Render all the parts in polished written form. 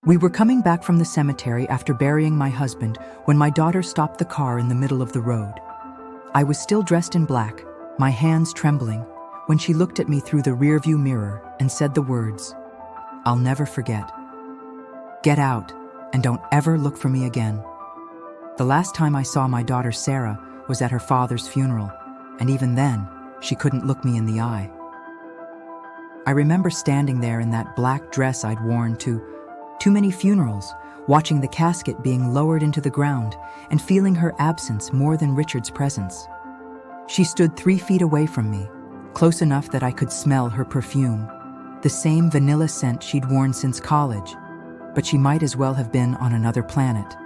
We were coming back from the cemetery after burying my husband when my daughter stopped the car in the middle of the road. I was still dressed in black, my hands trembling, when she looked at me through the rearview mirror and said the words, "I'll never forget. Get out and don't ever look for me again." The last time I saw my daughter Sarah was at her father's funeral, and even then, she couldn't look me in the eye. I remember standing there in that black dress I'd worn to too many funerals, watching the casket being lowered into the ground and feeling her absence more than Richard's presence. She stood 3 feet away from me, close enough that I could smell her perfume, the same vanilla scent she'd worn since college, but she might as well have been on another planet.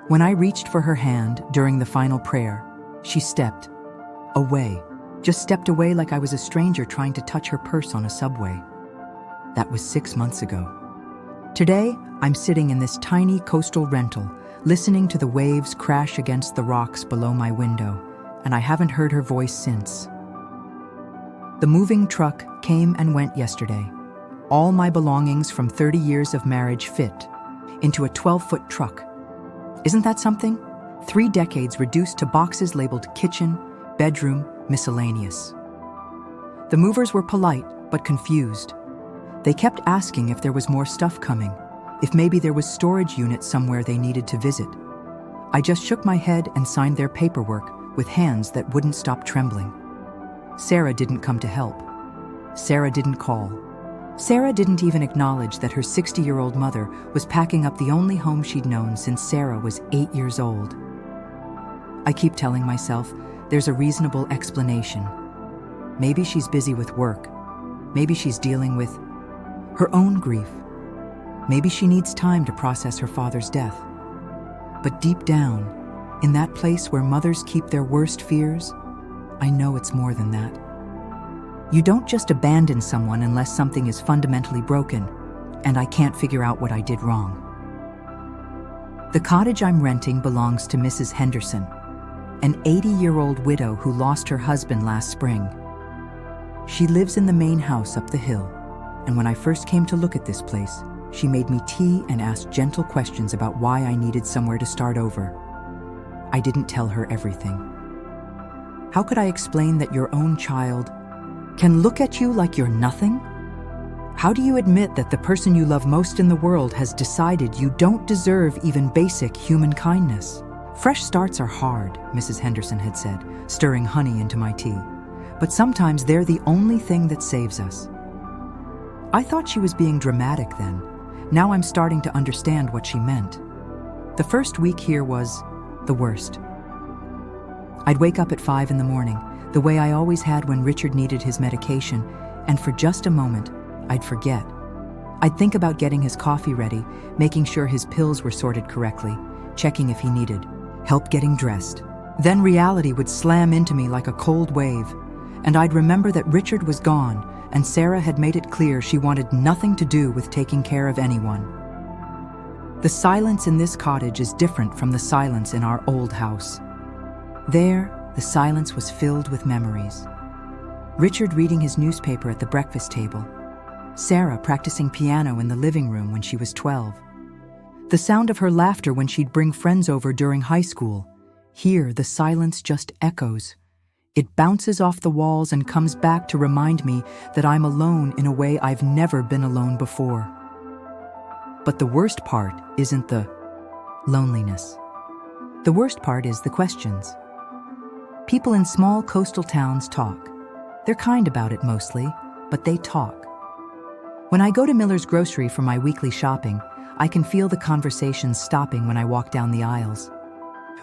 When I reached for her hand during the final prayer, she stepped away, just stepped away like I was a stranger trying to touch her purse on a subway. That was 6 months ago. Today, I'm sitting in this tiny coastal rental, listening to the waves crash against the rocks below my window, and I haven't heard her voice since. The moving truck came and went yesterday. All my belongings from 30 years of marriage fit into a 12-foot truck. Isn't that something? 3 decades reduced to boxes labeled kitchen, bedroom, miscellaneous. The movers were polite, but confused. They kept asking if there was more stuff coming, if maybe there was storage unit somewhere they needed to visit. I just shook my head and signed their paperwork with hands that wouldn't stop trembling. Sarah didn't come to help. Sarah didn't call. Sarah didn't even acknowledge that her 60-year-old mother was packing up the only home she'd known since Sarah was 8 years old. I keep telling myself there's a reasonable explanation. Maybe she's busy with work. Maybe she's dealing with her own grief. Maybe she needs time to process her father's death. But deep down, in that place where mothers keep their worst fears, I know it's more than that. You don't just abandon someone unless something is fundamentally broken, and I can't figure out what I did wrong. The cottage I'm renting belongs to Mrs. Henderson, an 80-year-old widow who lost her husband last spring. She lives in the main house up the hill, and when I first came to look at this place, she made me tea and asked gentle questions about why I needed somewhere to start over. I didn't tell her everything. How could I explain that your own child can look at you like you're nothing? How do you admit that the person you love most in the world has decided you don't deserve even basic human kindness? Fresh starts are hard, Mrs. Henderson had said, stirring honey into my tea. But sometimes they're the only thing that saves us. I thought she was being dramatic then. Now I'm starting to understand what she meant. The first week here was the worst. I'd wake up at 5 in the morning, the way I always had when Richard needed his medication, and for just a moment, I'd forget. I'd think about getting his coffee ready, making sure his pills were sorted correctly, checking if he needed help getting dressed. Then reality would slam into me like a cold wave, and I'd remember that Richard was gone, and Sarah had made it clear she wanted nothing to do with taking care of anyone. The silence in this cottage is different from the silence in our old house. There, the silence was filled with memories. Richard reading his newspaper at the breakfast table. Sarah practicing piano in the living room when she was 12. The sound of her laughter when she'd bring friends over during high school. Here, the silence just echoes. It bounces off the walls and comes back to remind me that I'm alone in a way I've never been alone before. But the worst part isn't the loneliness. The worst part is the questions. People in small coastal towns talk. They're kind about it mostly, but they talk. When I go to Miller's Grocery for my weekly shopping, I can feel the conversations stopping when I walk down the aisles.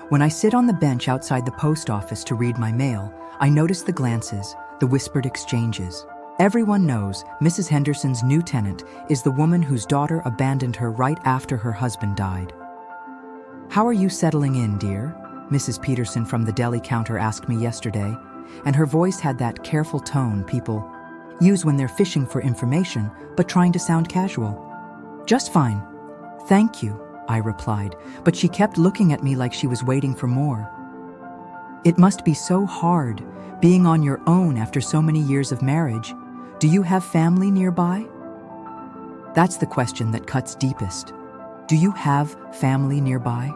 When I sit on the bench outside the post office to read my mail, I notice the glances, the whispered exchanges. Everyone knows Mrs. Henderson's new tenant is the woman whose daughter abandoned her right after her husband died. "How are you settling in, dear?" Mrs. Peterson from the deli counter asked me yesterday, and her voice had that careful tone people use when they're fishing for information, but trying to sound casual. "Just fine. Thank you," I replied, but she kept looking at me like she was waiting for more. It must be so hard, being on your own after so many years of marriage. Do you have family nearby? That's the question that cuts deepest. Do you have family nearby?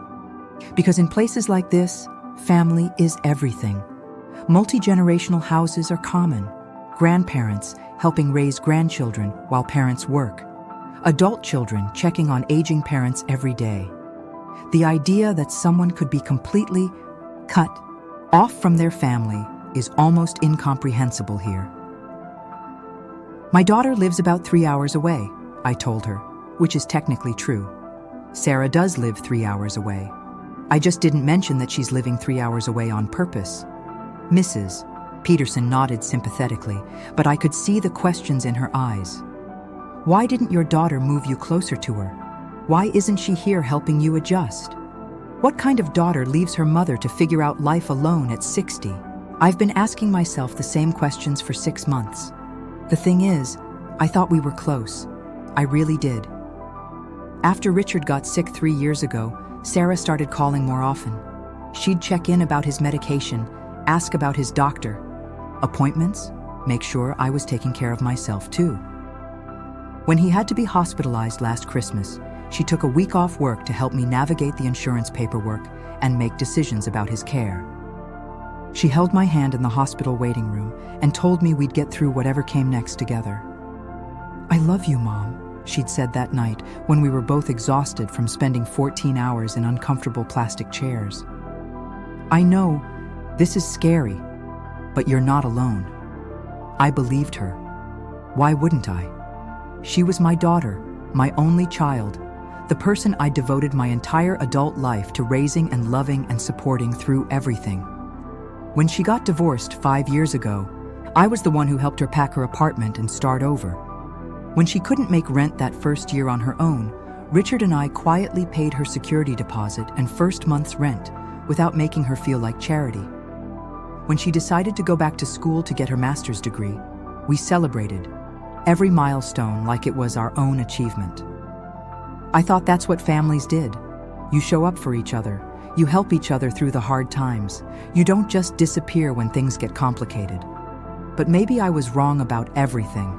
Because in places like this, family is everything. Multi-generational houses are common. Grandparents helping raise grandchildren while parents work. Adult children checking on aging parents every day. The idea that someone could be completely cut off from their family is almost incomprehensible here. My daughter lives about 3 hours away, I told her, which is technically true. Sarah does live 3 hours away. I just didn't mention that she's living 3 hours away on purpose. Mrs. Peterson nodded sympathetically, but I could see the questions in her eyes. Why didn't your daughter move you closer to her? Why isn't she here helping you adjust? What kind of daughter leaves her mother to figure out life alone at 60? I've been asking myself the same questions for 6 months. The thing is, I thought we were close. I really did. After Richard got sick 3 years ago, Sarah started calling more often. She'd check in about his medication, ask about his doctor. Appointments? Make sure I was taking care of myself too. When he had to be hospitalized last Christmas, she took a week off work to help me navigate the insurance paperwork and make decisions about his care. She held my hand in the hospital waiting room and told me we'd get through whatever came next together. I love you, Mom, she'd said that night when we were both exhausted from spending 14 hours in uncomfortable plastic chairs. I know this is scary, but you're not alone. I believed her. Why wouldn't I? She was my daughter, my only child, the person I devoted my entire adult life to raising and loving and supporting through everything. When she got divorced 5 years ago, I was the one who helped her pack her apartment and start over. When she couldn't make rent that first year on her own, Richard and I quietly paid her security deposit and first month's rent without making her feel like charity. When she decided to go back to school to get her master's degree, we celebrated every milestone like it was our own achievement. I thought that's what families did. You show up for each other. You help each other through the hard times. You don't just disappear when things get complicated. But maybe I was wrong about everything.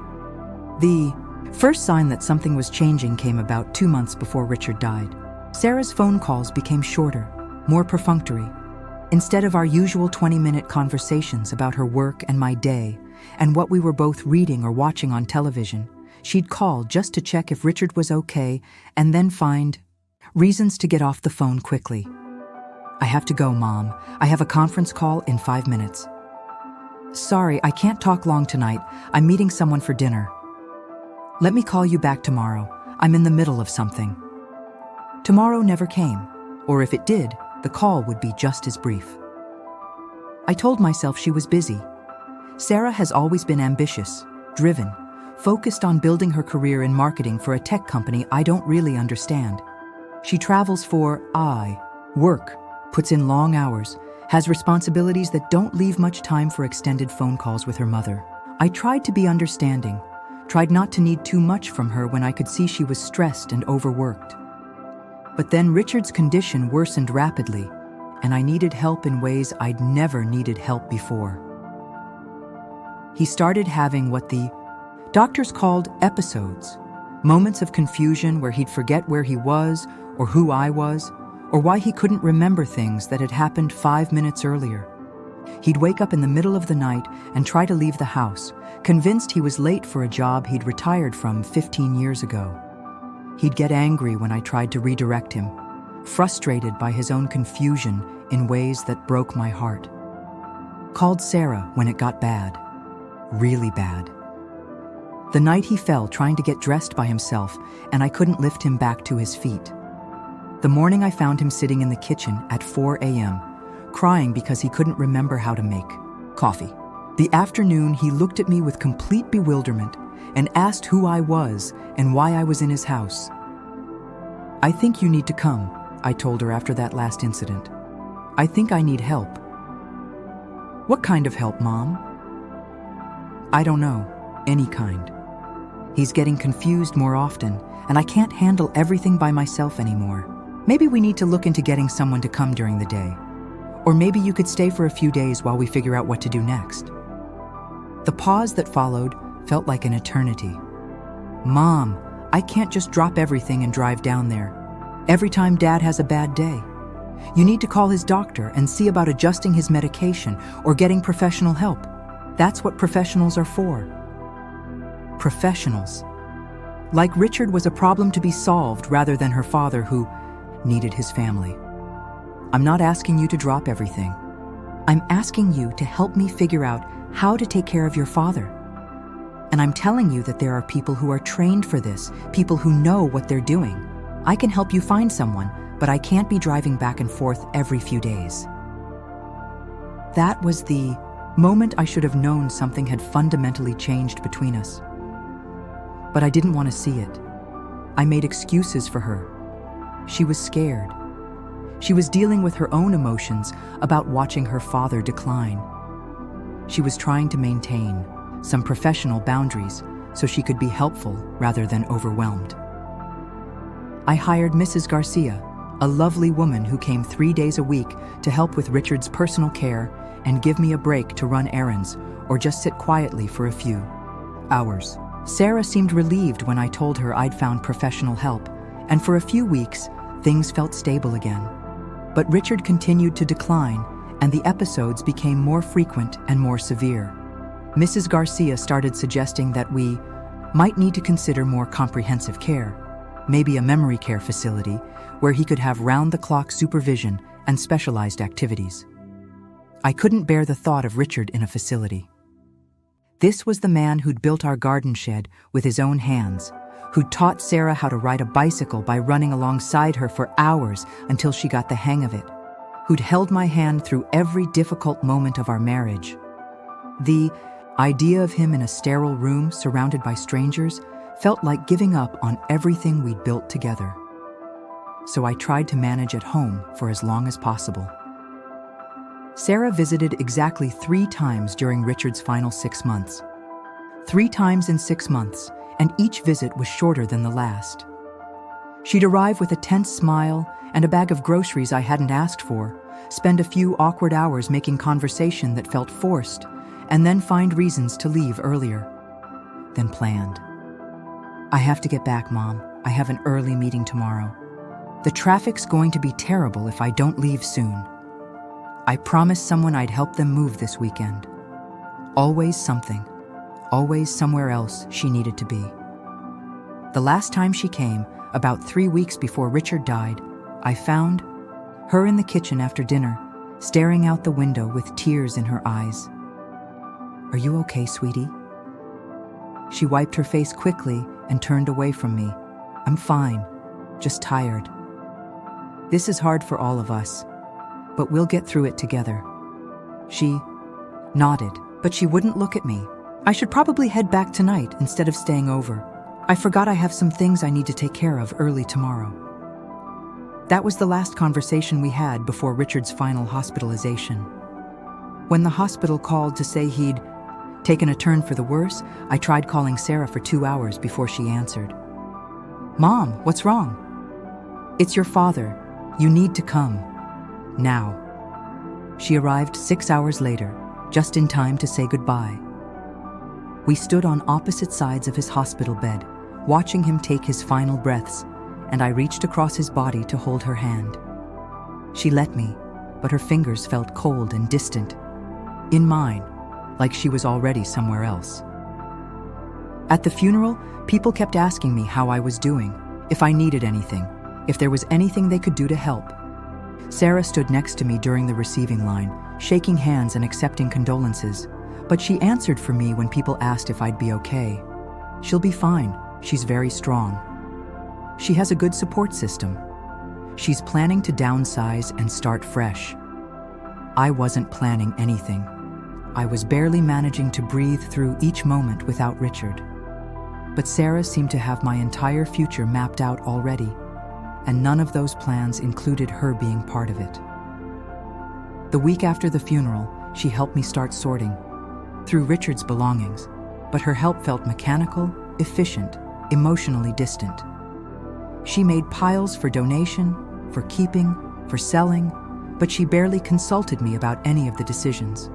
The first sign that something was changing came about 2 months before Richard died. Sarah's phone calls became shorter, more perfunctory. Instead of our usual 20-minute conversations about her work and my day, and what we were both reading or watching on television, she'd call just to check if Richard was okay and then find reasons to get off the phone quickly. I have to go, Mom. I have a conference call in 5 minutes. Sorry, I can't talk long tonight. I'm meeting someone for dinner. Let me call you back tomorrow. I'm in the middle of something. Tomorrow never came, or if it did, the call would be just as brief. I told myself she was busy. Sarah has always been ambitious, driven, focused on building her career in marketing for a tech company I don't really understand. She travels for work, puts in long hours, has responsibilities that don't leave much time for extended phone calls with her mother. I tried to be understanding, tried not to need too much from her when I could see she was stressed and overworked. But then Richard's condition worsened rapidly, and I needed help in ways I'd never needed help before. He started having what the doctors called episodes, moments of confusion where he'd forget where he was or who I was, or why he couldn't remember things that had happened 5 minutes earlier. He'd wake up in the middle of the night and try to leave the house, convinced he was late for a job he'd retired from 15 years ago. He'd get angry when I tried to redirect him, frustrated by his own confusion in ways that broke my heart. Called Sarah when it got bad, really bad. The night he fell trying to get dressed by himself and I couldn't lift him back to his feet. The morning I found him sitting in the kitchen at 4 a.m., crying because he couldn't remember how to make coffee. The afternoon he looked at me with complete bewilderment and asked who I was and why I was in his house. I think you need to come, I told her after that last incident. I think I need help. What kind of help, Mom? I don't know, any kind. He's getting confused more often, and I can't handle everything by myself anymore. Maybe we need to look into getting someone to come during the day. Or maybe you could stay for a few days while we figure out what to do next. The pause that followed felt like an eternity. Mom, I can't just drop everything and drive down there. Every time Dad has a bad day. You need to call his doctor and see about adjusting his medication or getting professional help. That's what professionals are for. Professionals. Like Richard was a problem to be solved rather than her father who needed his family. I'm not asking you to drop everything. I'm asking you to help me figure out how to take care of your father. And I'm telling you that there are people who are trained for this, people who know what they're doing. I can help you find someone, but I can't be driving back and forth every few days. That was the moment I should have known something had fundamentally changed between us. But I didn't want to see it. I made excuses for her. She was scared. She was dealing with her own emotions about watching her father decline. She was trying to maintain some professional boundaries so she could be helpful rather than overwhelmed. I hired Mrs. Garcia, a lovely woman who came 3 days a week to help with Richard's personal care and give me a break to run errands or just sit quietly for a few hours. Sarah seemed relieved when I told her I'd found professional help, and for a few weeks, things felt stable again. But Richard continued to decline, and the episodes became more frequent and more severe. Mrs. Garcia started suggesting that we might need to consider more comprehensive care, maybe a memory care facility where he could have round-the-clock supervision and specialized activities. I couldn't bear the thought of Richard in a facility. This was the man who'd built our garden shed with his own hands, who'd taught Sarah how to ride a bicycle by running alongside her for hours until she got the hang of it, who'd held my hand through every difficult moment of our marriage. The idea of him in a sterile room surrounded by strangers felt like giving up on everything we'd built together. So I tried to manage at home for as long as possible. Sarah visited exactly 3 times during Richard's final 6 months. 3 times in 6 months, and each visit was shorter than the last. She'd arrive with a tense smile and a bag of groceries I hadn't asked for, spend a few awkward hours making conversation that felt forced, and then find reasons to leave earlier than planned. I have to get back, Mom. I have an early meeting tomorrow. The traffic's going to be terrible if I don't leave soon. I promised someone I'd help them move this weekend. Always something. Always somewhere else she needed to be. The last time she came, about 3 weeks before Richard died, I found her in the kitchen after dinner, staring out the window with tears in her eyes. "Are you okay, sweetie?" She wiped her face quickly and turned away from me. "I'm fine, just tired. This is hard for all of us, but we'll get through it together." She nodded, but she wouldn't look at me. I should probably head back tonight instead of staying over. I forgot I have some things I need to take care of early tomorrow. That was the last conversation we had before Richard's final hospitalization. When the hospital called to say he'd taken a turn for the worse, I tried calling Sarah for 2 hours before she answered. "Mom, what's wrong?" "It's your father. You need to come. Now." She arrived 6 hours later, just in time to say goodbye. We stood on opposite sides of his hospital bed, watching him take his final breaths, and I reached across his body to hold her hand. She let me, but her fingers felt cold and distant. In mine, like she was already somewhere else. At the funeral, people kept asking me how I was doing, if I needed anything, if there was anything they could do to help. Sarah stood next to me during the receiving line, shaking hands and accepting condolences, but she answered for me when people asked if I'd be okay. "She'll be fine. She's very strong. She has a good support system. She's planning to downsize and start fresh." I wasn't planning anything. I was barely managing to breathe through each moment without Richard. But Sarah seemed to have my entire future mapped out already, and none of those plans included her being part of it. The week after the funeral, she helped me start sorting through Richard's belongings, but her help felt mechanical, efficient, emotionally distant. She made piles for donation, for keeping, for selling, but she barely consulted me about any of the decisions.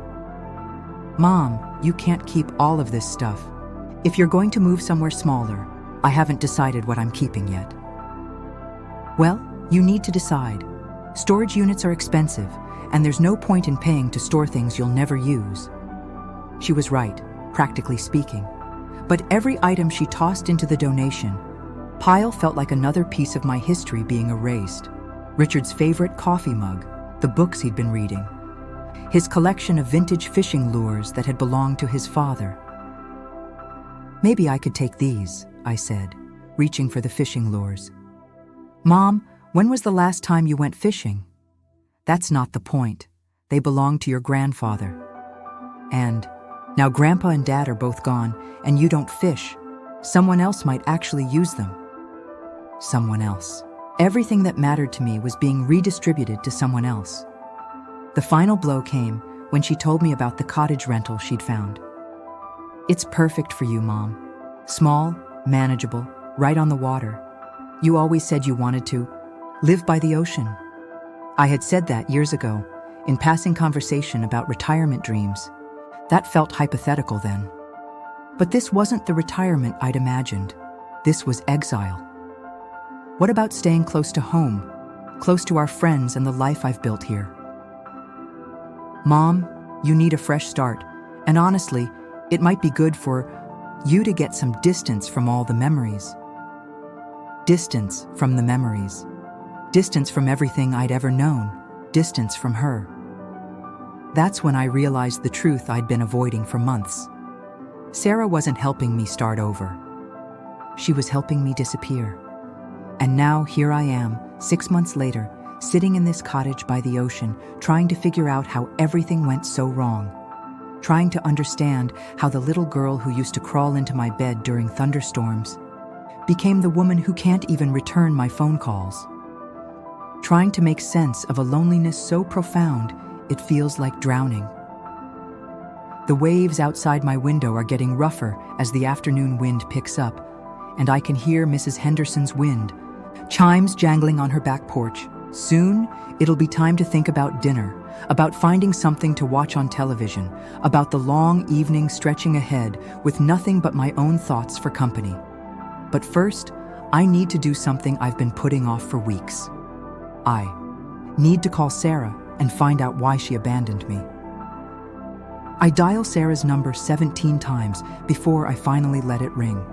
"Mom, you can't keep all of this stuff. If you're going to move somewhere smaller, I haven't decided what I'm keeping yet. Well, you need to decide. Storage units are expensive, and there's no point in paying to store things you'll never use. She was right, practically speaking. But every item she tossed into the donation pile felt like another piece of my history being erased. Richard's favorite coffee mug, the books he'd been reading, his collection of vintage fishing lures that had belonged to his father. Maybe I could take these, I said, reaching for the fishing lures. Mom, when was the last time you went fishing? That's not the point. They belonged to your grandfather. And now Grandpa and Dad are both gone, and you don't fish. Someone else might actually use them. Someone else. Everything that mattered to me was being redistributed to someone else. The final blow came when she told me about the cottage rental she'd found. It's perfect for you, Mom. Small, manageable, right on the water. You always said you wanted to live by the ocean. I had said that years ago, in passing conversation about retirement dreams. That felt hypothetical then. But this wasn't the retirement I'd imagined. This was exile. What about staying close to home, close to our friends and the life I've built here? Mom, you need a fresh start, and honestly, it might be good for you to get some distance from all the memories. Distance from the memories. Distance from everything I'd ever known. Distance from her. That's when I realized the truth I'd been avoiding for months. Sarah wasn't helping me start over. She was helping me disappear. And now here I am, 6 months later, sitting in this cottage by the ocean, trying to figure out how everything went so wrong. Trying to understand how the little girl who used to crawl into my bed during thunderstorms became the woman who can't even return my phone calls. Trying to make sense of a loneliness so profound it feels like drowning. The waves outside my window are getting rougher as the afternoon wind picks up, and I can hear Mrs. Henderson's wind chimes jangling on her back porch. Soon, it'll be time to think about dinner, about finding something to watch on television, about the long evening stretching ahead with nothing but my own thoughts for company. But first, I need to do something I've been putting off for weeks. I need to call Sarah and find out why she abandoned me. I dial Sarah's number 17 times before I finally let it ring.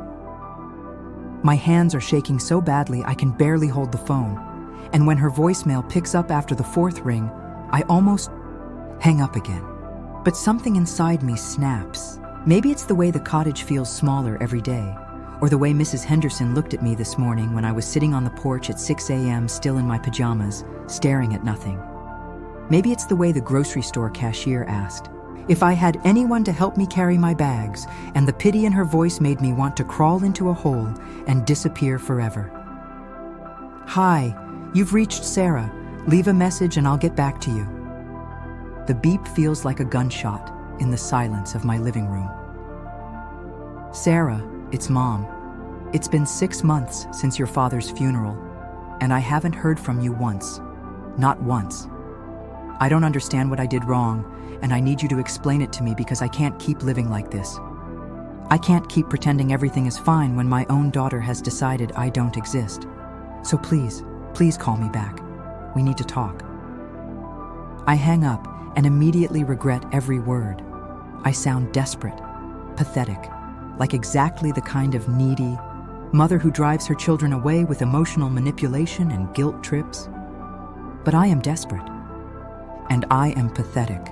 My hands are shaking so badly I can barely hold the phone, and when her voicemail picks up after the 4th ring, I almost hang up again. But something inside me snaps. Maybe it's the way the cottage feels smaller every day, or the way Mrs. Henderson looked at me this morning when I was sitting on the porch at 6 a.m. still in my pajamas, staring at nothing. Maybe it's the way the grocery store cashier asked if I had anyone to help me carry my bags, and the pity in her voice made me want to crawl into a hole and disappear forever. Hi, you've reached Sarah. Leave a message and I'll get back to you. The beep feels like a gunshot in the silence of my living room. Sarah, it's Mom. It's been 6 months since your father's funeral, and I haven't heard from you once. Not once. I don't understand what I did wrong, and I need you to explain it to me because I can't keep living like this. I can't keep pretending everything is fine when my own daughter has decided I don't exist. So please call me back. We need to talk. I hang up and immediately regret every word. I sound desperate, pathetic, like exactly the kind of needy mother who drives her children away with emotional manipulation and guilt trips. But I am desperate, and I am pathetic.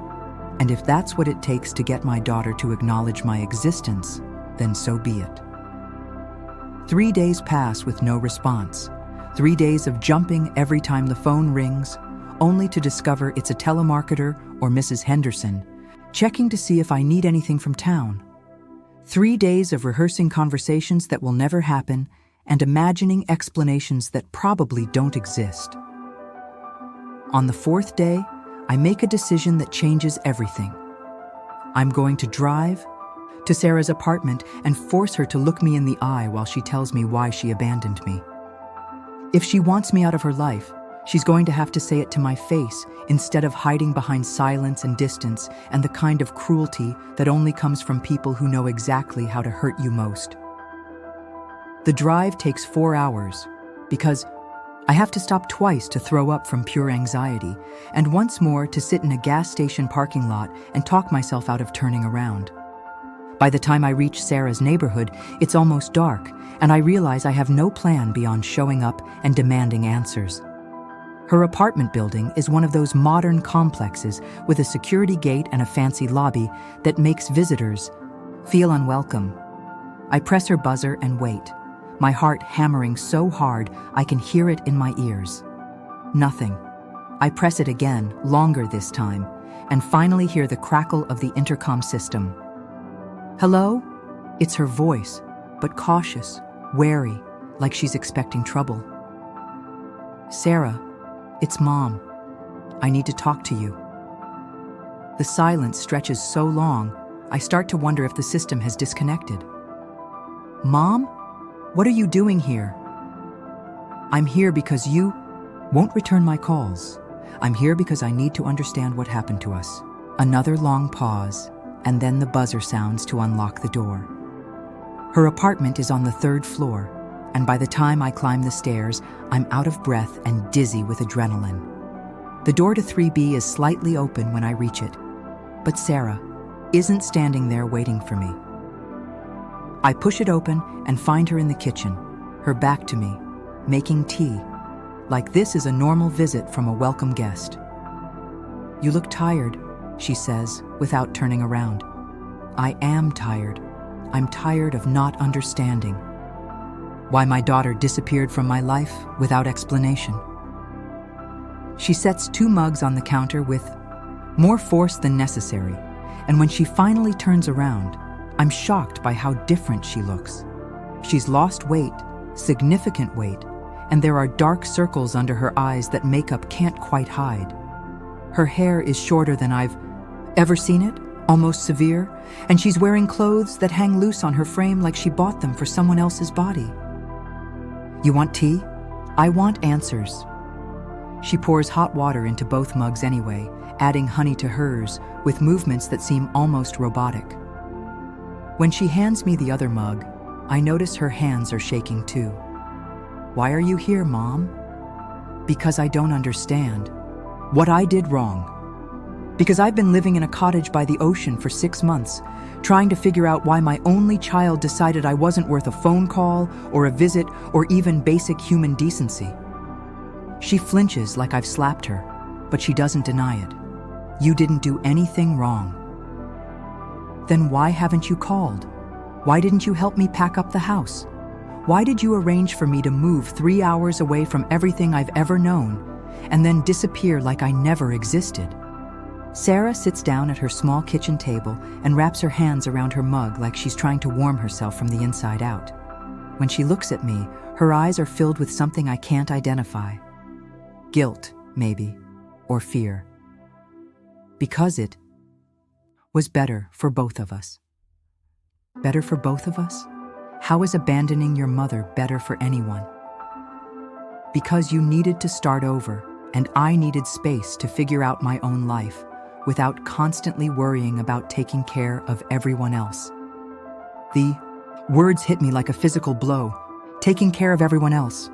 And if that's what it takes to get my daughter to acknowledge my existence, then so be it. 3 days pass with no response. 3 days of jumping every time the phone rings, only to discover it's a telemarketer or Mrs. Henderson, checking to see if I need anything from town. 3 days of rehearsing conversations that will never happen and imagining explanations that probably don't exist. On the 4th day, I make a decision that changes everything. I'm going to drive to Sarah's apartment and force her to look me in the eye while she tells me why she abandoned me. If she wants me out of her life, she's going to have to say it to my face instead of hiding behind silence and distance and the kind of cruelty that only comes from people who know exactly how to hurt you most. The drive takes 4 hours because I have to stop twice to throw up from pure anxiety, and once more to sit in a gas station parking lot and talk myself out of turning around. By the time I reach Sarah's neighborhood, it's almost dark, and I realize I have no plan beyond showing up and demanding answers. Her apartment building is one of those modern complexes with a security gate and a fancy lobby that makes visitors feel unwelcome. I press her buzzer and wait, my heart hammering so hard I can hear it in my ears. Nothing. I press it again, longer this time, and finally hear the crackle of the intercom system. Hello? It's her voice, but cautious, wary, like she's expecting trouble. Sarah, it's Mom. I need to talk to you. The silence stretches so long, I start to wonder if the system has disconnected. Mom? What are you doing here? I'm here because you won't return my calls. I'm here because I need to understand what happened to us. Another long pause, and then the buzzer sounds to unlock the door. Her apartment is on the 3rd floor, and by the time I climb the stairs, I'm out of breath and dizzy with adrenaline. The door to 3B is slightly open when I reach it, but Sarah isn't standing there waiting for me. I push it open and find her in the kitchen, her back to me, making tea, like this is a normal visit from a welcome guest. You look tired, she says, without turning around. I am tired. I'm tired of not understanding why my daughter disappeared from my life without explanation. She sets 2 mugs on the counter with more force than necessary, and when she finally turns around, I'm shocked by how different she looks. She's lost weight, significant weight, and there are dark circles under her eyes that makeup can't quite hide. Her hair is shorter than I've ever seen it, almost severe, and she's wearing clothes that hang loose on her frame like she bought them for someone else's body. You want tea? I want answers. She pours hot water into both mugs anyway, adding honey to hers with movements that seem almost robotic. When she hands me the other mug, I notice her hands are shaking too. Why are you here, Mom? Because I don't understand what I did wrong. Because I've been living in a cottage by the ocean for 6 months, trying to figure out why my only child decided I wasn't worth a phone call or a visit or even basic human decency. She flinches like I've slapped her, but she doesn't deny it. You didn't do anything wrong. Then why haven't you called? Why didn't you help me pack up the house? Why did you arrange for me to move 3 hours away from everything I've ever known and then disappear like I never existed? Sarah sits down at her small kitchen table and wraps her hands around her mug like she's trying to warm herself from the inside out. When she looks at me, her eyes are filled with something I can't identify. Guilt, maybe, or fear. Because it was better for both of us. Better for both of us? How is abandoning your mother better for anyone? Because you needed to start over, and I needed space to figure out my own life without constantly worrying about taking care of everyone else. The words hit me like a physical blow, taking care of everyone else.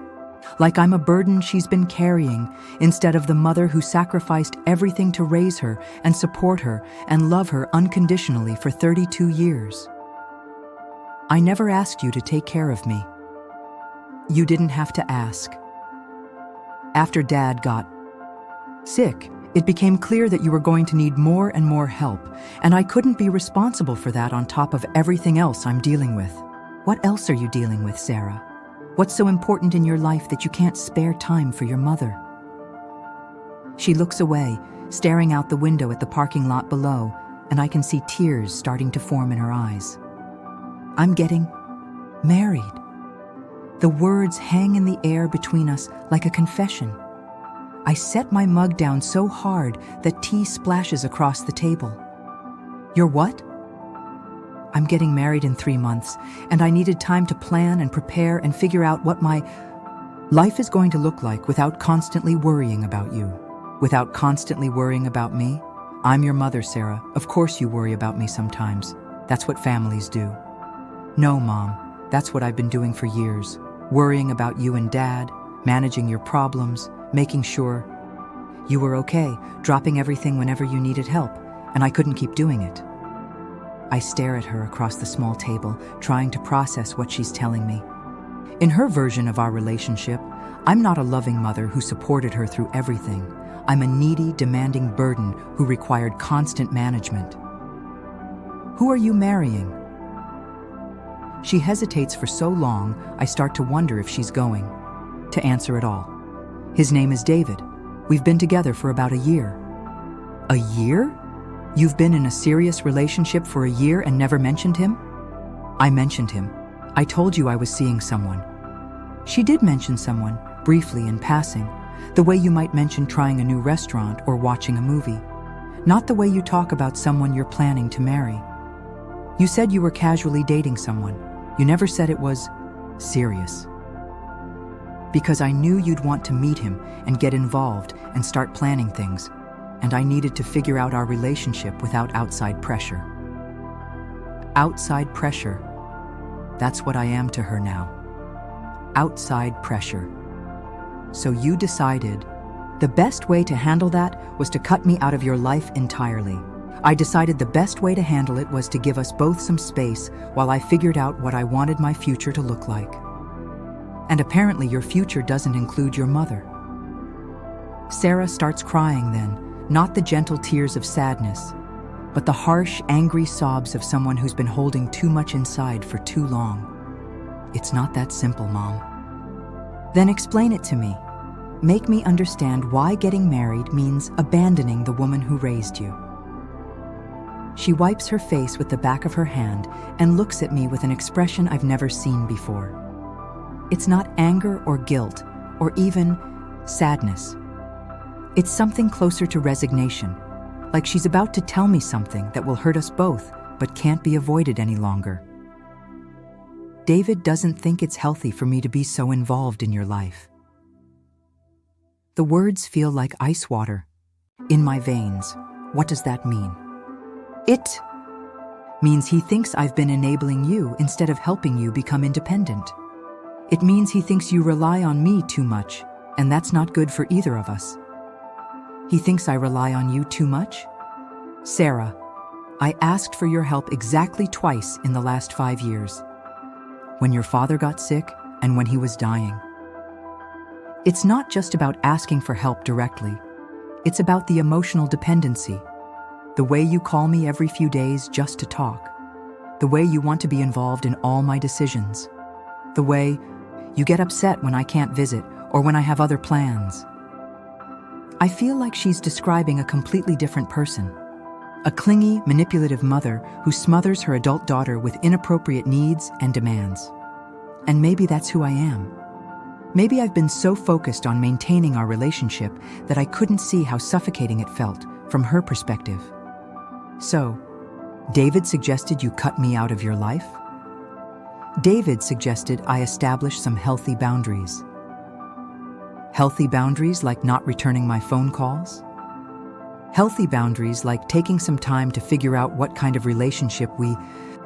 Like I'm a burden she's been carrying instead of the mother who sacrificed everything to raise her and support her and love her unconditionally for 32 years. I never asked you to take care of me. You didn't have to ask. After Dad got sick, it became clear that you were going to need more and more help, and I couldn't be responsible for that on top of everything else I'm dealing with. What else are you dealing with, Sarah? What's so important in your life that you can't spare time for your mother? She looks away, staring out the window at the parking lot below, and I can see tears starting to form in her eyes. I'm getting married. The words hang in the air between us like a confession. I set my mug down so hard that tea splashes across the table. You're what? I'm getting married in 3 months, and I needed time to plan and prepare and figure out what my life is going to look like without constantly worrying about you. Without constantly worrying about me. I'm your mother, Sarah. Of course you worry about me sometimes. That's what families do. No, Mom. That's what I've been doing for years, worrying about you and Dad, managing your problems, making sure you were okay, dropping everything whenever you needed help, and I couldn't keep doing it. I stare at her across the small table, trying to process what she's telling me. In her version of our relationship, I'm not a loving mother who supported her through everything. I'm a needy, demanding burden who required constant management. Who are you marrying? She hesitates for so long, I start to wonder if she's going to answer at all. His name is David. We've been together for about a year. A year? You've been in a serious relationship for a year and never mentioned him? I mentioned him. I told you I was seeing someone. She did mention someone, briefly in passing, the way you might mention trying a new restaurant or watching a movie. Not the way you talk about someone you're planning to marry. You said you were casually dating someone. You never said it was serious. Because I knew you'd want to meet him and get involved and start planning things, and I needed to figure out our relationship without outside pressure. Outside pressure. That's what I am to her now. Outside pressure. So you decided the best way to handle that was to cut me out of your life entirely. I decided the best way to handle it was to give us both some space while I figured out what I wanted my future to look like. And apparently your future doesn't include your mother. Sarah starts crying then, not the gentle tears of sadness, but the harsh, angry sobs of someone who's been holding too much inside for too long. It's not that simple, Mom. Then explain it to me. Make me understand why getting married means abandoning the woman who raised you. She wipes her face with the back of her hand and looks at me with an expression I've never seen before. It's not anger or guilt or even sadness. It's something closer to resignation, like she's about to tell me something that will hurt us both but can't be avoided any longer. David doesn't think it's healthy for me to be so involved in your life. The words feel like ice water in my veins. What does that mean? It means he thinks I've been enabling you instead of helping you become independent. It means he thinks you rely on me too much, and that's not good for either of us. He thinks I rely on you too much? Sarah, I asked for your help exactly twice in the last 5 years. When your father got sick and when he was dying. It's not just about asking for help directly. It's about the emotional dependency. The way you call me every few days just to talk. The way you want to be involved in all my decisions. The way you get upset when I can't visit or when I have other plans. I feel like she's describing a completely different person. A clingy, manipulative mother who smothers her adult daughter with inappropriate needs and demands. And maybe that's who I am. Maybe I've been so focused on maintaining our relationship that I couldn't see how suffocating it felt from her perspective. So, David suggested you cut me out of your life? David suggested I establish some healthy boundaries. Healthy boundaries like not returning my phone calls? Healthy boundaries like taking some time to figure out what kind of relationship we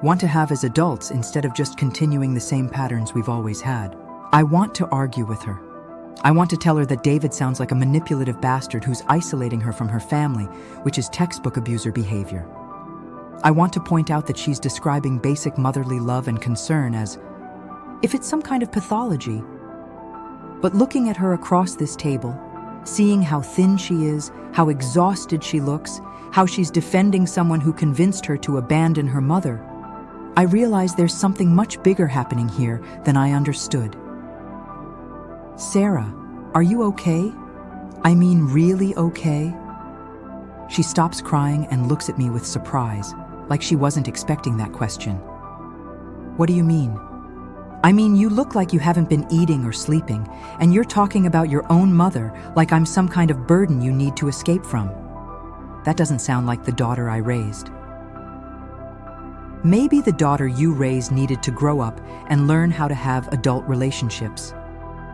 want to have as adults instead of just continuing the same patterns we've always had. I want to argue with her. I want to tell her that David sounds like a manipulative bastard who's isolating her from her family, which is textbook abuser behavior. I want to point out that she's describing basic motherly love and concern as if it's some kind of pathology. But looking at her across this table, seeing how thin she is, how exhausted she looks, how she's defending someone who convinced her to abandon her mother, I realize there's something much bigger happening here than I understood. Sarah, are you okay? I mean, really okay? She stops crying and looks at me with surprise, like she wasn't expecting that question. What do you mean? I mean, you look like you haven't been eating or sleeping, and you're talking about your own mother like I'm some kind of burden you need to escape from. That doesn't sound like the daughter I raised. Maybe the daughter you raised needed to grow up and learn how to have adult relationships.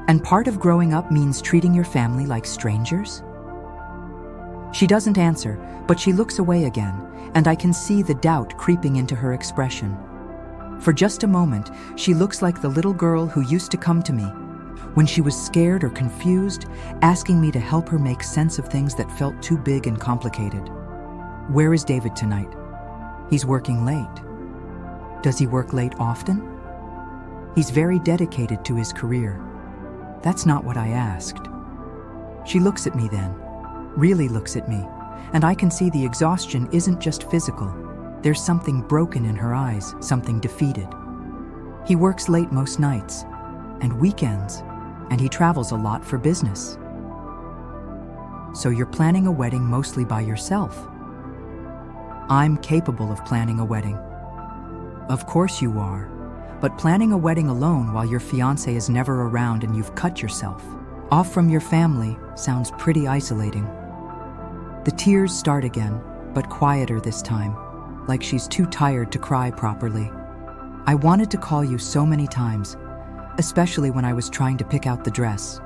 And part of growing up means treating your family like strangers? She doesn't answer, but she looks away again, and I can see the doubt creeping into her expression. For just a moment, she looks like the little girl who used to come to me when she was scared or confused, asking me to help her make sense of things that felt too big and complicated. Where is David tonight? He's working late. Does he work late often? He's very dedicated to his career. That's not what I asked. She looks at me then, really looks at me, and I can see the exhaustion isn't just physical. There's something broken in her eyes, something defeated. He works late most nights and weekends, and he travels a lot for business. So you're planning a wedding mostly by yourself. I'm capable of planning a wedding. Of course you are, but planning a wedding alone while your fiancé is never around and you've cut yourself off from your family sounds pretty isolating. The tears start again, but quieter this time, like she's too tired to cry properly. I wanted to call you so many times, especially when I was trying to pick out the dress.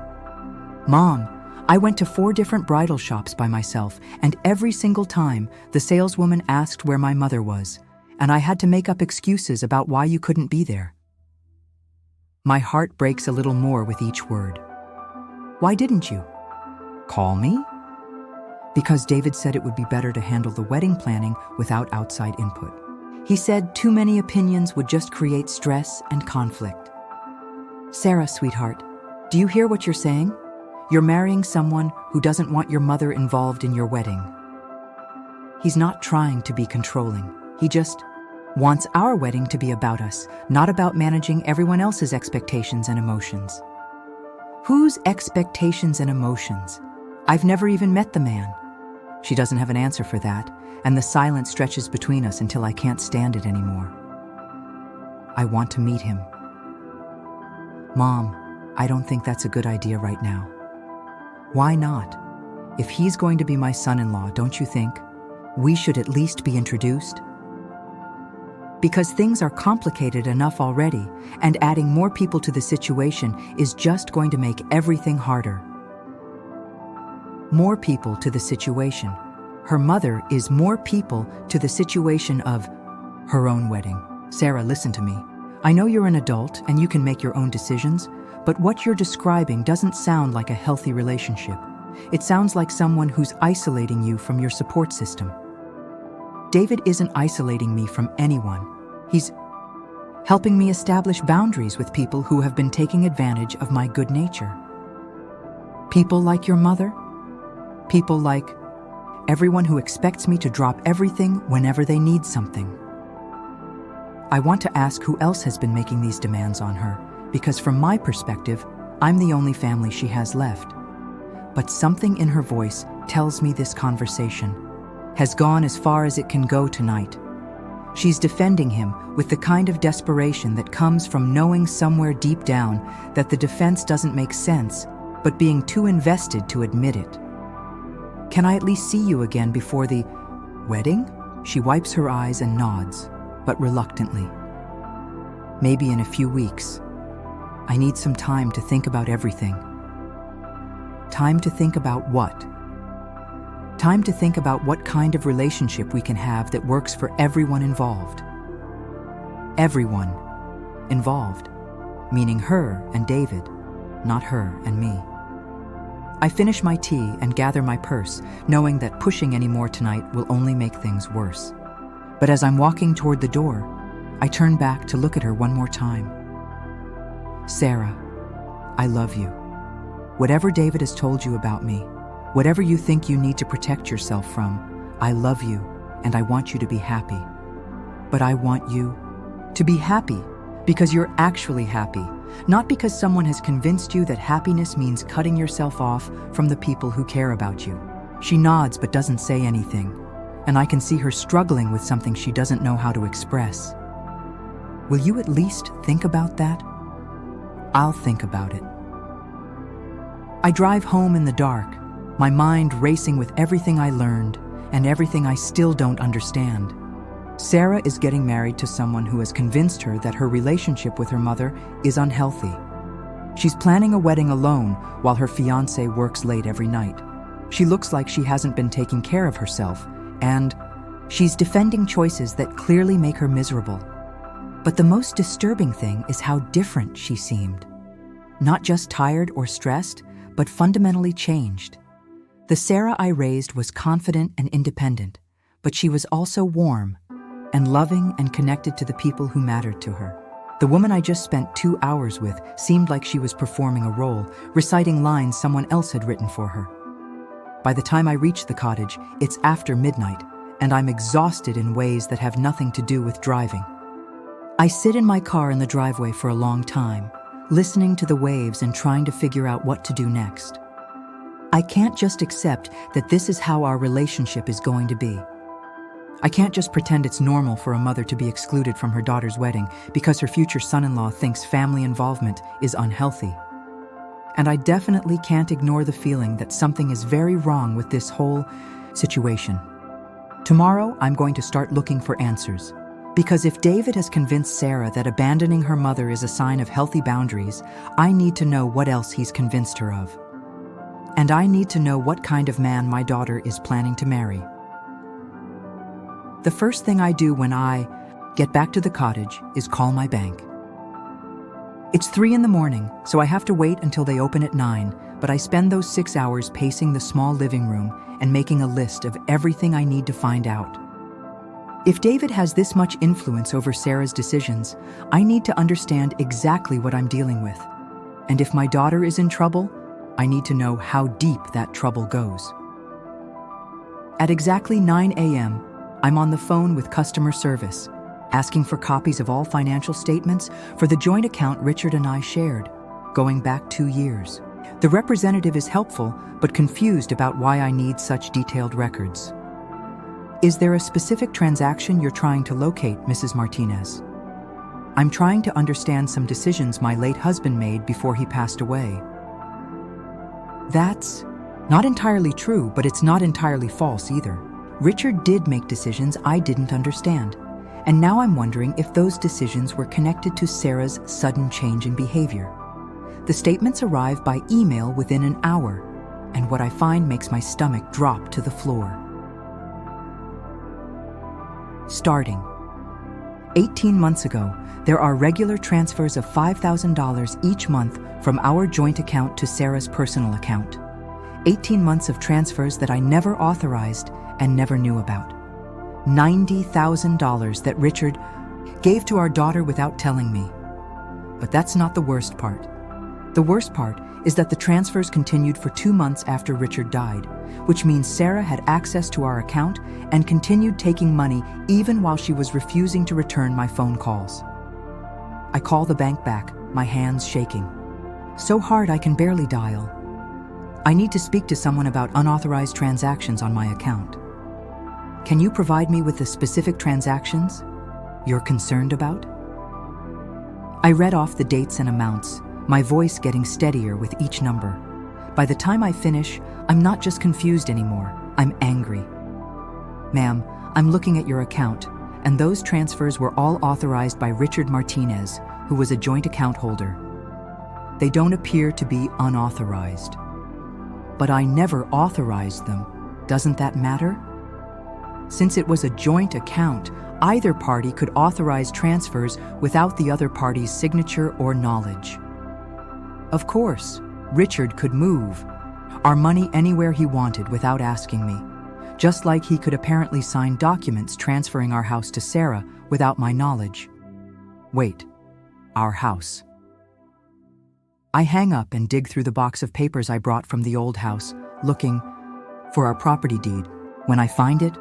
Mom, I went to 4 different bridal shops by myself, and every single time the saleswoman asked where my mother was, and I had to make up excuses about why you couldn't be there. My heart breaks a little more with each word. Why didn't you call me? Because David said it would be better to handle the wedding planning without outside input. He said too many opinions would just create stress and conflict. Sarah, sweetheart, do you hear what you're saying? You're marrying someone who doesn't want your mother involved in your wedding. He's not trying to be controlling. He just wants our wedding to be about us, not about managing everyone else's expectations and emotions. Whose expectations and emotions? I've never even met the man. She doesn't have an answer for that, and the silence stretches between us until I can't stand it anymore. I want to meet him. Mom, I don't think that's a good idea right now. Why not? If he's going to be my son-in-law, don't you think we should at least be introduced? Because things are complicated enough already, and adding more people to the situation is just going to make everything harder. More people to the situation. Her mother is more people to the situation of her own wedding. Sarah, listen to me. I know you're an adult and you can make your own decisions, but what you're describing doesn't sound like a healthy relationship. It sounds like someone who's isolating you from your support system. David isn't isolating me from anyone. He's helping me establish boundaries with people who have been taking advantage of my good nature. People like your mother? People like everyone who expects me to drop everything whenever they need something. I want to ask who else has been making these demands on her, because from my perspective, I'm the only family she has left. But something in her voice tells me this conversation has gone as far as it can go tonight. She's defending him with the kind of desperation that comes from knowing somewhere deep down that the defense doesn't make sense, but being too invested to admit it. Can I at least see you again before the wedding? She wipes her eyes and nods, but reluctantly. Maybe in a few weeks. I need some time to think about everything. Time to think about what? Time to think about what kind of relationship we can have that works for everyone involved. Everyone involved, meaning her and David, not her and me. I finish my tea and gather my purse, knowing that pushing any more tonight will only make things worse. But as I'm walking toward the door, I turn back to look at her one more time. Sarah, I love you. Whatever David has told you about me, whatever you think you need to protect yourself from, I love you and I want you to be happy. But I want you to be happy because you're actually happy, not because someone has convinced you that happiness means cutting yourself off from the people who care about you. She nods but doesn't say anything, and I can see her struggling with something she doesn't know how to express. Will you at least think about that? I'll think about it. I drive home in the dark, my mind racing with everything I learned and everything I still don't understand. Sarah is getting married to someone who has convinced her that her relationship with her mother is unhealthy. She's planning a wedding alone while her fiancé works late every night. She looks like she hasn't been taking care of herself, and she's defending choices that clearly make her miserable. But the most disturbing thing is how different she seemed. Not just tired or stressed, but fundamentally changed. The Sarah I raised was confident and independent, but she was also warm and loving and connected to the people who mattered to her. The woman I just spent 2 hours with seemed like she was performing a role, reciting lines someone else had written for her. By the time I reach the cottage, it's after midnight, and I'm exhausted in ways that have nothing to do with driving. I sit in my car in the driveway for a long time, listening to the waves and trying to figure out what to do next. I can't just accept that this is how our relationship is going to be. I can't just pretend it's normal for a mother to be excluded from her daughter's wedding because her future son-in-law thinks family involvement is unhealthy. And I definitely can't ignore the feeling that something is very wrong with this whole situation. Tomorrow, I'm going to start looking for answers. Because if David has convinced Sarah that abandoning her mother is a sign of healthy boundaries, I need to know what else he's convinced her of. And I need to know what kind of man my daughter is planning to marry. The first thing I do when I get back to the cottage is call my bank. It's 3 a.m, so I have to wait until they open at 9, but I spend those 6 hours pacing the small living room and making a list of everything I need to find out. If David has this much influence over Sarah's decisions, I need to understand exactly what I'm dealing with. And if my daughter is in trouble, I need to know how deep that trouble goes. At exactly 9 a.m., I'm on the phone with customer service, asking for copies of all financial statements for the joint account Richard and I shared, going back 2 years. The representative is helpful, but confused about why I need such detailed records. Is there a specific transaction you're trying to locate, Mrs. Martinez? I'm trying to understand some decisions my late husband made before he passed away. That's not entirely true, but it's not entirely false either. Richard did make decisions I didn't understand, and now I'm wondering if those decisions were connected to Sarah's sudden change in behavior. The statements arrive by email within an hour, and what I find makes my stomach drop to the floor. Starting 18 months ago, there are regular transfers of $5,000 each month from our joint account to Sarah's personal account. 18 months of transfers that I never authorized and never knew about. $90,000 that Richard gave to our daughter without telling me. But that's not the worst part. The worst part is that the transfers continued for 2 months after Richard died, which means Sarah had access to our account and continued taking money even while she was refusing to return my phone calls. I call the bank back, my hands shaking. So hard I can barely dial. I need to speak to someone about unauthorized transactions on my account. Can you provide me with the specific transactions you're concerned about? I read off the dates and amounts, my voice getting steadier with each number. By the time I finish, I'm not just confused anymore, I'm angry. Ma'am, I'm looking at your account, and those transfers were all authorized by Richard Martinez, who was a joint account holder. They don't appear to be unauthorized. But I never authorized them. Doesn't that matter? Since it was a joint account, either party could authorize transfers without the other party's signature or knowledge. Of course, Richard could move our money anywhere he wanted without asking me, just like he could apparently sign documents transferring our house to Sarah without my knowledge. Wait, our house. I hang up and dig through the box of papers I brought from the old house, looking for our property deed. When I find it,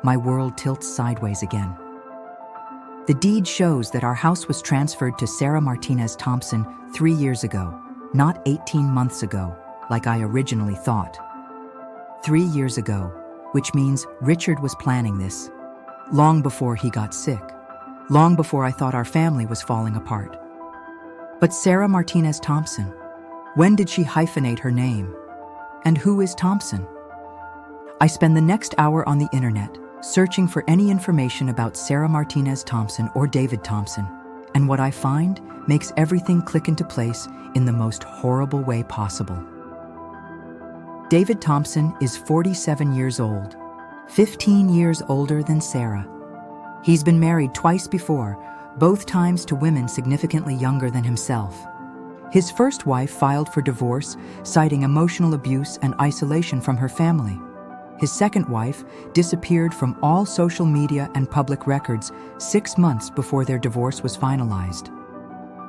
my world tilts sideways again. The deed shows that our house was transferred to Sarah Martinez Thompson 3 years ago, not 18 months ago, like I originally thought. 3 years ago, which means Richard was planning this, long before he got sick, long before I thought our family was falling apart. But Sarah Martinez Thompson, when did she hyphenate her name? And who is Thompson? I spend the next hour on the internet, searching for any information about Sarah Martinez Thompson or David Thompson, and what I find makes everything click into place in the most horrible way possible. David Thompson is 47 years old, 15 years older than Sarah. He's been married twice before, both times to women significantly younger than himself. His first wife filed for divorce, citing emotional abuse and isolation from her family. His second wife disappeared from all social media and public records 6 months before their divorce was finalized.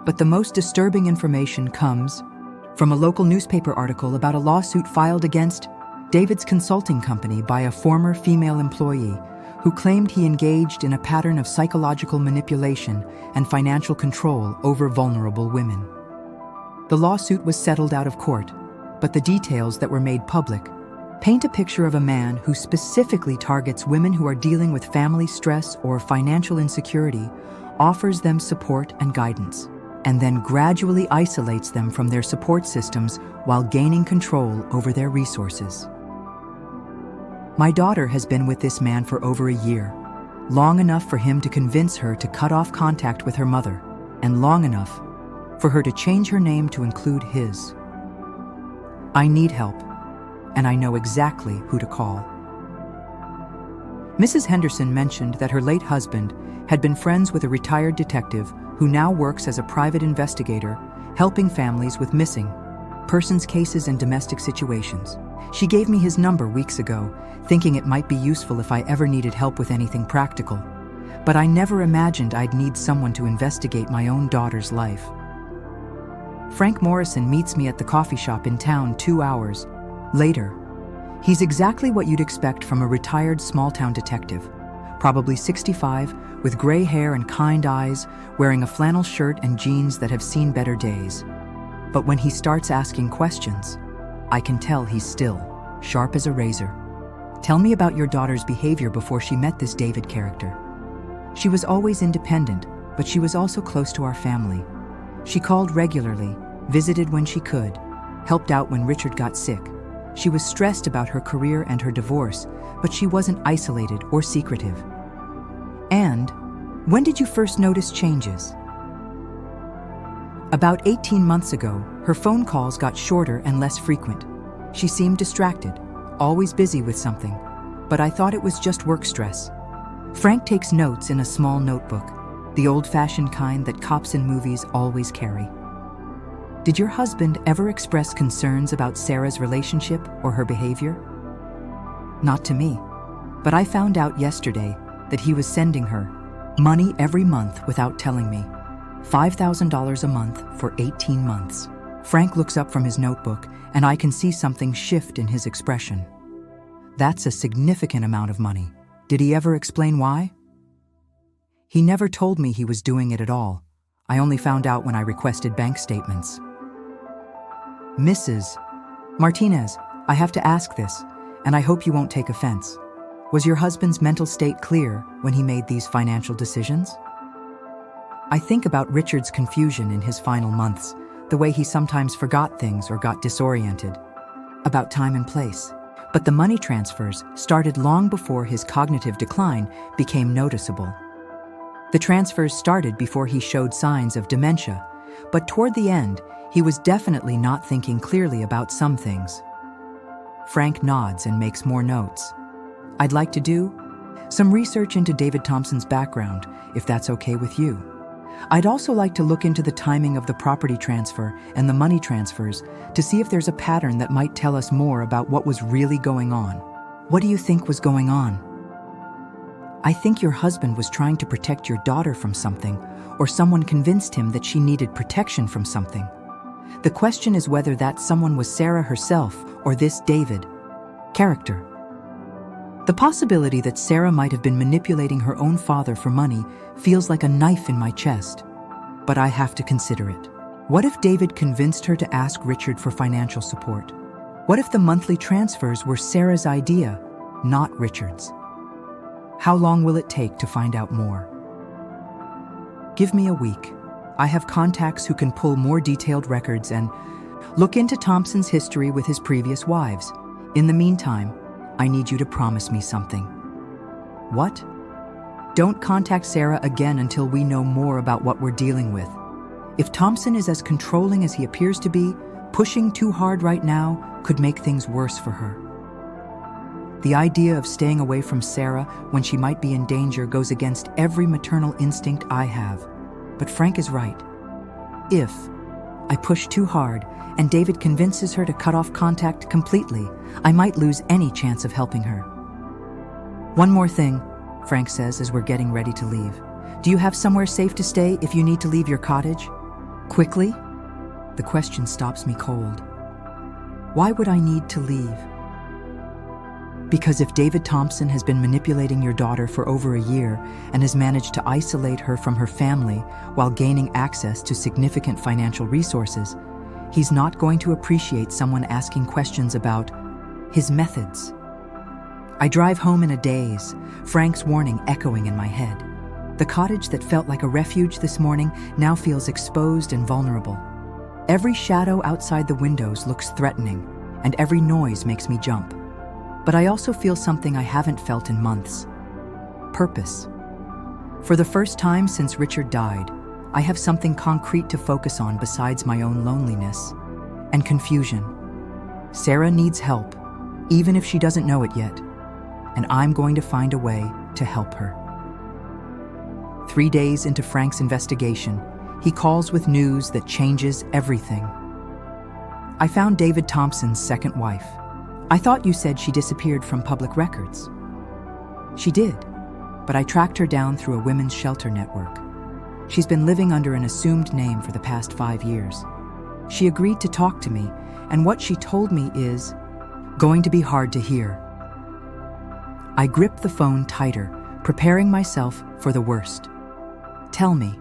But the most disturbing information comes from a local newspaper article about a lawsuit filed against David's consulting company by a former female employee who claimed he engaged in a pattern of psychological manipulation and financial control over vulnerable women. The lawsuit was settled out of court, but the details that were made public paint a picture of a man who specifically targets women who are dealing with family stress or financial insecurity, offers them support and guidance, and then gradually isolates them from their support systems while gaining control over their resources. My daughter has been with this man for over a year, long enough for him to convince her to cut off contact with her mother, and long enough for her to change her name to include his. I need help, and I know exactly who to call. Mrs. Henderson mentioned that her late husband had been friends with a retired detective who now works as a private investigator, helping families with missing persons cases and domestic situations. She gave me his number weeks ago, thinking it might be useful if I ever needed help with anything practical. But I never imagined I'd need someone to investigate my own daughter's life. Frank Morrison meets me at the coffee shop in town 2 hours later. He's exactly what you'd expect from a retired small-town detective, probably 65, with gray hair and kind eyes, wearing a flannel shirt and jeans that have seen better days. But when he starts asking questions, I can tell he's still sharp as a razor. Tell me about your daughter's behavior before she met this David character. She was always independent, but she was also close to our family. She called regularly, visited when she could, helped out when Richard got sick. She was stressed about her career and her divorce, but she wasn't isolated or secretive. And when did you first notice changes? About 18 months ago, her phone calls got shorter and less frequent. She seemed distracted, always busy with something, but I thought it was just work stress. Frank takes notes in a small notebook, the old-fashioned kind that cops in movies always carry. Did your husband ever express concerns about Sarah's relationship or her behavior? Not to me, but I found out yesterday that he was sending her money every month without telling me. $5,000 a month for 18 months. Frank looks up from his notebook, and I can see something shift in his expression. That's a significant amount of money. Did he ever explain why? He never told me he was doing it at all. I only found out when I requested bank statements. Mrs. Martinez, I have to ask this, and I hope you won't take offense. Was your husband's mental state clear when he made these financial decisions? I think about Richard's confusion in his final months, the way he sometimes forgot things or got disoriented, about time and place. But the money transfers started long before his cognitive decline became noticeable. The transfers started before he showed signs of dementia, but toward the end, he was definitely not thinking clearly about some things. Frank nods and makes more notes. I'd like to do some research into David Thompson's background, if that's okay with you. I'd also like to look into the timing of the property transfer and the money transfers to see if there's a pattern that might tell us more about what was really going on. What do you think was going on? I think your husband was trying to protect your daughter from something, or someone convinced him that she needed protection from something. The question is whether that someone was Sarah herself or this David character. The possibility that Sarah might have been manipulating her own father for money feels like a knife in my chest, but I have to consider it. What if David convinced her to ask Richard for financial support? What if the monthly transfers were Sarah's idea, not Richard's? How long will it take to find out more? Give me a week. I have contacts who can pull more detailed records and look into Thompson's history with his previous wives. In the meantime, I need you to promise me something. What? Don't contact Sarah again until we know more about what we're dealing with. If Thompson is as controlling as he appears to be, pushing too hard right now could make things worse for her. The idea of staying away from Sarah when she might be in danger goes against every maternal instinct I have. But Frank is right. If I push too hard and David convinces her to cut off contact completely, I might lose any chance of helping her. One more thing, Frank says as we're getting ready to leave. Do you have somewhere safe to stay if you need to leave your cottage? Quickly? The question stops me cold. Why would I need to leave? Because if David Thompson has been manipulating your daughter for over a year and has managed to isolate her from her family while gaining access to significant financial resources, he's not going to appreciate someone asking questions about his methods. I drive home in a daze, Frank's warning echoing in my head. The cottage that felt like a refuge this morning now feels exposed and vulnerable. Every shadow outside the windows looks threatening, and every noise makes me jump. But I also feel something I haven't felt in months. Purpose. For the first time since Richard died, I have something concrete to focus on besides my own loneliness and confusion. Sarah needs help, even if she doesn't know it yet, and I'm going to find a way to help her. 3 days into Frank's investigation, he calls with news that changes everything. I found David Thompson's second wife. I thought you said she disappeared from public records. She did, but I tracked her down through a women's shelter network. She's been living under an assumed name for the past 5 years. She agreed to talk to me, and what she told me is going to be hard to hear. I gripped the phone tighter, preparing myself for the worst. Tell me.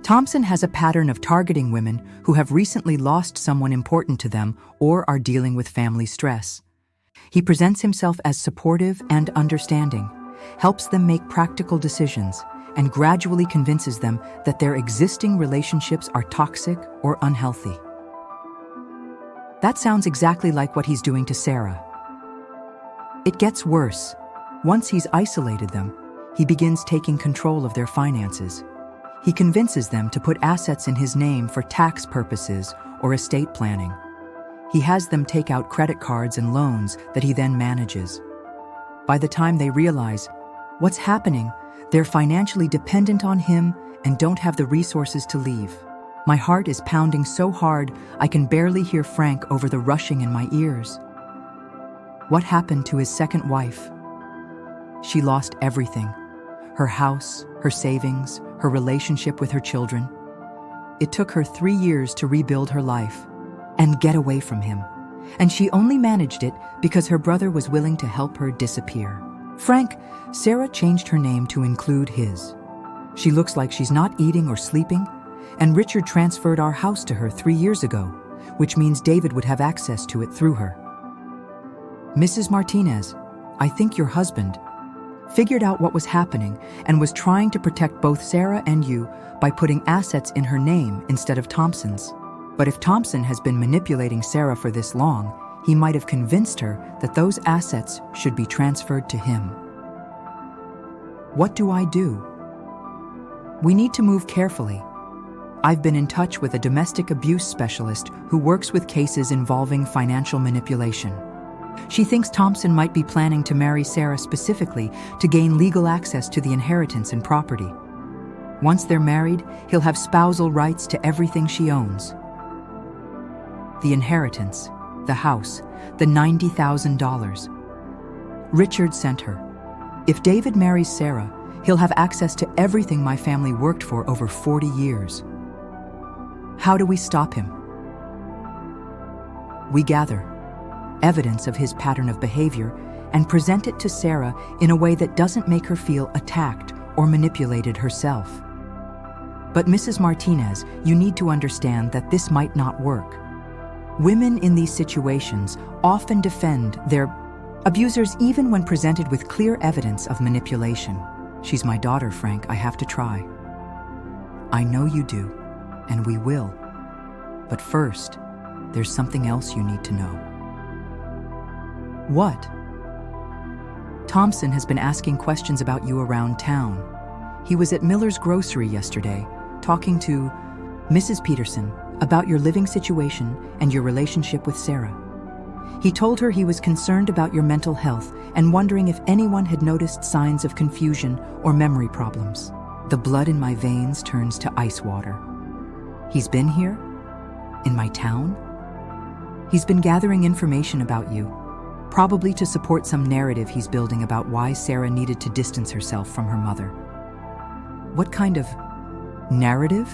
Thompson has a pattern of targeting women who have recently lost someone important to them or are dealing with family stress. He presents himself as supportive and understanding, helps them make practical decisions, and gradually convinces them that their existing relationships are toxic or unhealthy. That sounds exactly like what he's doing to Sarah. It gets worse. Once he's isolated them, he begins taking control of their finances. He convinces them to put assets in his name for tax purposes or estate planning. He has them take out credit cards and loans that he then manages. By the time they realize what's happening, they're financially dependent on him and don't have the resources to leave. My heart is pounding so hard I can barely hear Frank over the rushing in my ears. What happened to his second wife? She lost everything. Her house, her savings, her relationship with her children. It took her 3 years to rebuild her life and get away from him. And she only managed it because her brother was willing to help her disappear. Frank, Sarah changed her name to include his. She looks like she's not eating or sleeping, and Richard transferred our house to her 3 years ago, which means David would have access to it through her. Mrs. Martinez, I think your husband, figured out what was happening and was trying to protect both Sarah and you by putting assets in her name instead of Thompson's. But if Thompson has been manipulating Sarah for this long, he might have convinced her that those assets should be transferred to him. What do I do? We need to move carefully. I've been in touch with a domestic abuse specialist who works with cases involving financial manipulation. She thinks Thompson might be planning to marry Sarah specifically to gain legal access to the inheritance and property. Once they're married, he'll have spousal rights to everything she owns. The inheritance, the house, the $90,000. Richard sent her. If David marries Sarah, he'll have access to everything my family worked for over 40 years. How do we stop him? We gather evidence of his pattern of behavior and present it to Sarah in a way that doesn't make her feel attacked or manipulated herself. But Mrs. Martinez, you need to understand that this might not work. Women in these situations often defend their abusers even when presented with clear evidence of manipulation. She's my daughter, Frank. I have to try. I know you do, and we will. But first, there's something else you need to know. What? Thompson has been asking questions about you around town. He was at Miller's Grocery yesterday, talking to Mrs. Peterson about your living situation and your relationship with Sarah. He told her he was concerned about your mental health and wondering if anyone had noticed signs of confusion or memory problems. The blood in my veins turns to ice water. He's been here? In my town? He's been gathering information about you, probably to support some narrative he's building about why Sarah needed to distance herself from her mother. What kind of narrative?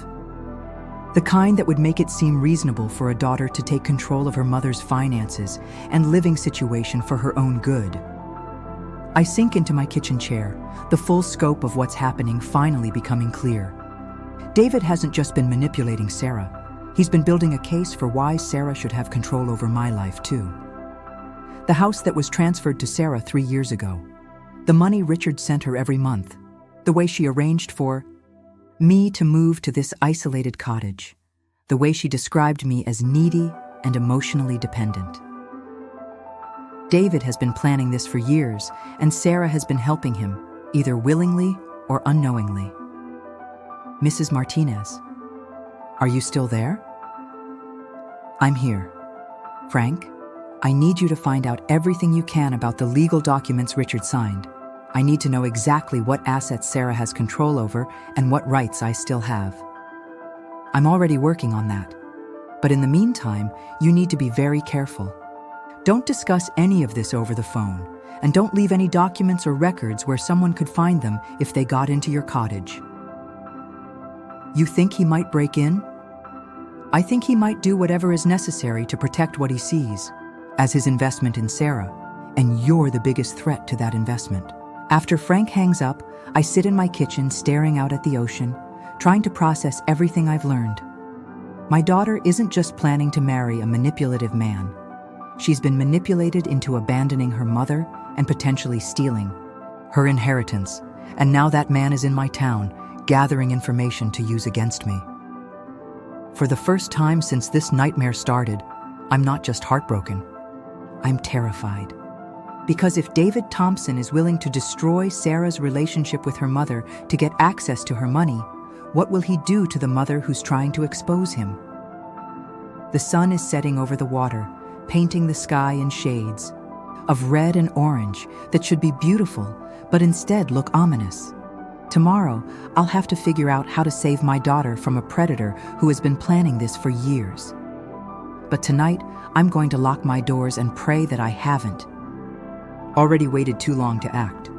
The kind that would make it seem reasonable for a daughter to take control of her mother's finances and living situation for her own good. I sink into my kitchen chair, the full scope of what's happening finally becoming clear. David hasn't just been manipulating Sarah. He's been building a case for why Sarah should have control over my life too. The house that was transferred to Sarah 3 years ago. The money Richard sent her every month. The way she arranged for me to move to this isolated cottage. The way she described me as needy and emotionally dependent. David has been planning this for years, and Sarah has been helping him, either willingly or unknowingly. Mrs. Martinez, are you still there? I'm here. Frank, I need you to find out everything you can about the legal documents Richard signed. I need to know exactly what assets Sarah has control over and what rights I still have. I'm already working on that. But in the meantime, you need to be very careful. Don't discuss any of this over the phone, and don't leave any documents or records where someone could find them if they got into your cottage. You think he might break in? I think he might do whatever is necessary to protect what he sees as his investment in Sarah, and you're the biggest threat to that investment. After Frank hangs up, I sit in my kitchen staring out at the ocean, trying to process everything I've learned. My daughter isn't just planning to marry a manipulative man. She's been manipulated into abandoning her mother and potentially stealing her inheritance, and now that man is in my town, gathering information to use against me. For the first time since this nightmare started, I'm not just heartbroken. I'm terrified. Because if David Thompson is willing to destroy Sarah's relationship with her mother to get access to her money, what will he do to the mother who's trying to expose him? The sun is setting over the water, painting the sky in shades of red and orange that should be beautiful, but instead look ominous. Tomorrow, I'll have to figure out how to save my daughter from a predator who has been planning this for years. But tonight, I'm going to lock my doors and pray that I haven't already waited too long to act.